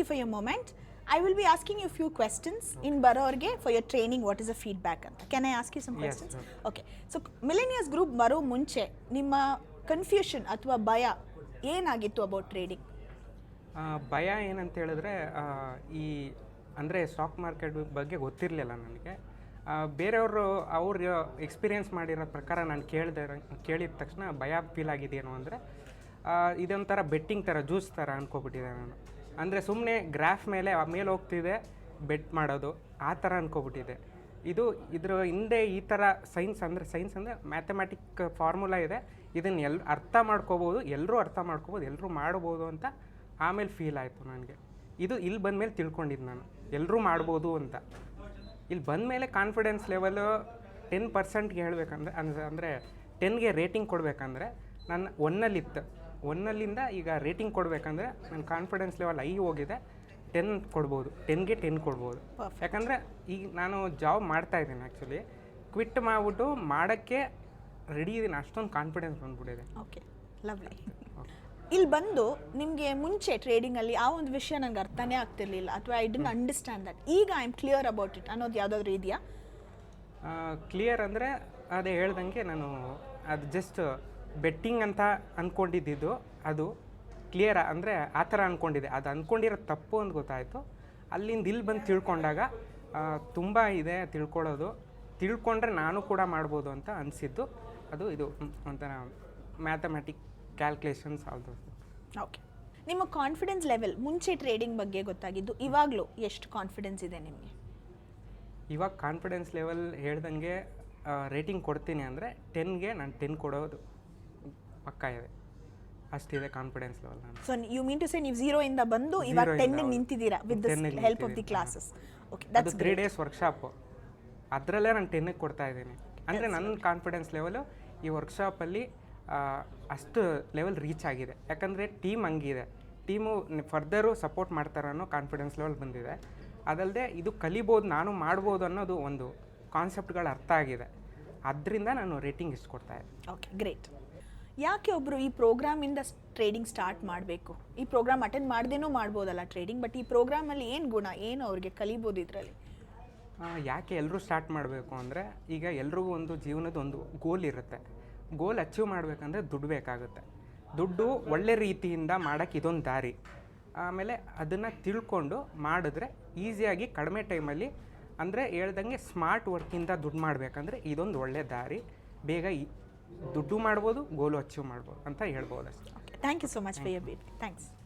for your moment. I will be asking you a few questions in ಬರೋರ್ಗೆ for your training what is the feedback ಅಂತ. Can I ask you some questions? Yes, Okay. So Millennials Group ಬರೋ ಮುಂಚೆ ನಿಮ್ಮ confusion ಅಥವಾ ಭಯ ಏನಾಗಿತ್ತು about trading? ಭಯ ಏನಂತ ಹೇಳಿದ್ರೆ ಈ ಅಂದರೆ ಸ್ಟಾಕ್ ಮಾರ್ಕೆಟ್ ಬಗ್ಗೆ ಗೊತ್ತಿರಲಿಲ್ಲ ನನಗೆ. ಬೇರೆಯವರು ಅವ್ರ ಎಕ್ಸ್ಪೀರಿಯೆನ್ಸ್ ಮಾಡಿರೋ ಪ್ರಕಾರ ನಾನು ಕೇಳಿದ ತಕ್ಷಣ ಭಯ ಫೀಲ್ ಆಗಿದ್ದೇನು ಅಂದರೆ ಇದೊಂಥರ ಬೆಟ್ಟಿಂಗ್ ಥರ ಜ್ಯೂಸ್ ಥರ ಅಂದ್ಕೊಬಿಟ್ಟಿದೆ ನಾನು. ಅಂದರೆ ಸುಮ್ಮನೆ ಗ್ರಾಫ್ ಮೇಲೆ ಹೋಗ್ತಿದೆ ಬೆಟ್ ಮಾಡೋದು ಆ ಥರ ಅಂದ್ಕೊಬಿಟ್ಟಿದೆ. ಇದ್ರ ಹಿಂದೆ ಈ ಥರ ಸೈನ್ಸ್ ಅಂದರೆ ಮ್ಯಾಥಮೆಟಿಕ್ ಫಾರ್ಮುಲಾ ಇದೆ. ಇದನ್ನು ಅರ್ಥ ಮಾಡ್ಕೋಬೋದು, ಎಲ್ಲರೂ ಅರ್ಥ ಮಾಡ್ಕೋಬೋದು, ಎಲ್ಲರೂ ಮಾಡ್ಬೋದು ಅಂತ ಆಮೇಲೆ ಫೀಲ್ ಆಯಿತು ನನಗೆ. ಇಲ್ಲಿ ಬಂದಮೇಲೆ ತಿಳ್ಕೊಂಡಿದ್ದು ನಾನು ಎಲ್ಲರೂ ಮಾಡ್ಬೋದು ಅಂತ. ಇಲ್ಲಿ ಬಂದಮೇಲೆ ಕಾನ್ಫಿಡೆನ್ಸ್ ಲೆವೆಲು 10%ಗೆ ಹೇಳಬೇಕಂದ್ರೆ ಅಂದರೆ 10ಗೆ ರೇಟಿಂಗ್ ಕೊಡಬೇಕಂದ್ರೆ ನಾನು 1ನಲ್ಲಿತ್ತು. 1ನಲ್ಲಿಂದ ಈಗ ರೇಟಿಂಗ್ ಕೊಡಬೇಕಂದ್ರೆ ನನ್ನ ಕಾನ್ಫಿಡೆನ್ಸ್ ಲೆವೆಲ್ ಹೋಗಿದೆ. 10 ಕೊಡ್ಬೋದು, 10ಗೆ 10 ಕೊಡ್ಬೋದು. ಯಾಕಂದರೆ ಈಗ ನಾನು ಜಾಬ್ ಮಾಡ್ತಾಯಿದ್ದೀನಿ, ಆ್ಯಕ್ಚುಲಿ ಕ್ವಿಟ್ ಮಾಡಿಬಿಟ್ಟು ಮಾಡೋಕ್ಕೆ ರೆಡಿ ಇದ್ದೀನಿ, ಅಷ್ಟೊಂದು ಕಾನ್ಫಿಡೆನ್ಸ್ ಬಂದ್ಬಿಟ್ಟಿದೆ. Okay, lovely. ಇಲ್ಲಿ ಬಂದು ನಿಮಗೆ ಮುಂಚೆ ಟ್ರೇಡಿಂಗಲ್ಲಿ ಆ ಒಂದು ವಿಷಯ ನಂಗೆ ಅರ್ಥನೇ ಆಗ್ತಿರ್ಲಿಲ್ಲ ಅಥವಾ ಐ ಡಿಂಟ್ ಅಂಡರ್ಸ್ಟ್ಯಾಂಡ್ ದಟ್, ಈಗ I am clear about it ಅನ್ನೋದು ಯಾವುದಾದ್ರೂ ಇದೆಯಾ? ಕ್ಲಿಯರ್ ಅಂದರೆ ಅದೇ ಹೇಳ್ದಂಗೆ ನಾನು ಅದು ಜಸ್ಟ್ ಬೆಟ್ಟಿಂಗ್ ಅಂತ ಅಂದ್ಕೊಂಡಿದ್ದು, ಅದು ಕ್ಲಿಯರ್ ಅಂದರೆ ಆ ಥರ ಅಂದ್ಕೊಂಡಿದ್ದೆ. ಅದು ಅಂದ್ಕೊಂಡಿರೋ ತಪ್ಪು ಅಂತ ಗೊತ್ತಾಯಿತು. ಅಲ್ಲಿಂದ ಇಲ್ಲಿ ಬಂದು ತಿಳ್ಕೊಂಡಾಗ ತುಂಬ ಇದೆ ತಿಳ್ಕೊಂಡ್ರೆ ನಾನು ಕೂಡ ಮಾಡ್ಬೋದು ಅಂತ ಅನಿಸಿದ್ದು. ಇದು ಒಂಥರ ಮ್ಯಾಥಮೆಟಿಕ್ ಕ್ಯಾಲ್ಕುಲೇಷನ್ಸ್ ಆಲ್ದು. ಓಕೆ, ನಿಮ್ಮ ಕಾನ್ಫಿಡೆನ್ಸ್ ಲೆವೆಲ್ ಮುಂಚೆ ಟ್ರೇಡಿಂಗ್ ಬಗ್ಗೆ ಗೊತ್ತಾಗಿದ್ದು, ಇವಾಗಲೂ ಎಷ್ಟು ಕಾನ್ಫಿಡೆನ್ಸ್ ಇದೆ ನಿಮಗೆ? ಇವಾಗ ಕಾನ್ಫಿಡೆನ್ಸ್ ಲೆವೆಲ್ ಹೇಳ್ದಂಗೆ ರೇಟಿಂಗ್ ಕೊಡ್ತೀನಿ ಅಂದರೆ 10ಗೆ ನಾನು 10 ಕೊಡೋದು ಪಕ್ಕ ಇದೆ, ಅಷ್ಟಿದೆ ಕಾನ್ಫಿಡೆನ್ಸ್ ಲೆವೆಲ್ ನಾನು. So you mean to say ನೀವು 0 ಇಂದ ಬಂದು ಇವಾಗ 10ಗೆ ನಿಂತಿದ್ದೀರಾ with the help of the classes. Okay, that's 3 days workshop, ಅದರಲ್ಲೇ ನಾನು 10ಗೆ ಕೊಡ್ತಾ ಇದ್ದೀನಿ. ಅಂದರೆ ನನ್ನ ಕಾನ್ಫಿಡೆನ್ಸ್ ಲೆವೆಲು ಈ ವರ್ಕ್ಶಾಪಲ್ಲಿ ಅಷ್ಟು ಲೆವೆಲ್ ರೀಚ್ ಆಗಿದೆ. ಯಾಕಂದರೆ ಟೀಮ್ ಹಂಗಿದೆ, ಟೀಮು ಫರ್ದರು ಸಪೋರ್ಟ್ ಮಾಡ್ತಾರೆ ಅನ್ನೋ ಕಾನ್ಫಿಡೆನ್ಸ್ ಲೆವೆಲ್ ಬಂದಿದೆ. ಅದಲ್ಲದೆ ಇದು ಕಲಿಬೋದು, ನಾನು ಮಾಡ್ಬೋದು ಅನ್ನೋದು ಒಂದು ಕಾನ್ಸೆಪ್ಟ್ಗಳು ಅರ್ಥ ಆಗಿದೆ. ಅದರಿಂದ ನಾನು ರೇಟಿಂಗ್ ಇಷ್ಟು ಕೊಡ್ತಾ ಇದ್ದೆ. Okay, great. ಯಾಕೆ ಒಬ್ಬರು ಈ ಪ್ರೋಗ್ರಾಮಿಂದ ಟ್ರೇಡಿಂಗ್ ಸ್ಟಾರ್ಟ್ ಮಾಡಬೇಕು? ಈ ಪ್ರೋಗ್ರಾಮ್ ಅಟೆಂಡ್ ಮಾಡ್ದೇನೂ ಮಾಡ್ಬೋದಲ್ಲ ಟ್ರೇಡಿಂಗ್, ಬಟ್ ಈ ಪ್ರೋಗ್ರಾಮಲ್ಲಿ ಏನು ಗುಣ, ಏನು ಅವ್ರಿಗೆ ಕಲಿಬೋದು ಇದರಲ್ಲಿ? ಯಾಕೆ ಎಲ್ಲರೂ ಸ್ಟಾರ್ಟ್ ಮಾಡಬೇಕು ಅಂದರೆ, ಈಗ ಎಲ್ರಿಗೂ ಒಂದು ಜೀವನದ ಒಂದು ಗೋಲ್ ಇರುತ್ತೆ. ಗೋಲ್ ಅಚೀವ್ ಮಾಡಬೇಕಂದ್ರೆ ದುಡ್ಡು ಬೇಕಾಗುತ್ತೆ. ದುಡ್ಡು ಒಳ್ಳೆ ರೀತಿಯಿಂದ ಮಾಡೋಕ್ಕೆ ಇದೊಂದು ದಾರಿ. ಆಮೇಲೆ ಅದನ್ನು ತಿಳ್ಕೊಂಡು ಮಾಡಿದ್ರೆ ಈಸಿಯಾಗಿ ಕಡಿಮೆ ಟೈಮಲ್ಲಿ, ಅಂದರೆ ಹೇಳ್ದಂಗೆ ಸ್ಮಾರ್ಟ್ ವರ್ಕಿಂದ ದುಡ್ಡು ಮಾಡಬೇಕಂದ್ರೆ ಇದೊಂದು ಒಳ್ಳೆ ದಾರಿ. ಬೇಗ ದುಡ್ಡು ಮಾಡ್ಬೋದು, ಗೋಲು ಅಚೀವ್ ಮಾಡ್ಬೋದು ಅಂತ ಹೇಳ್ಬೋದು ಅಷ್ಟೇ. Thank you so much for your beat. Thanks.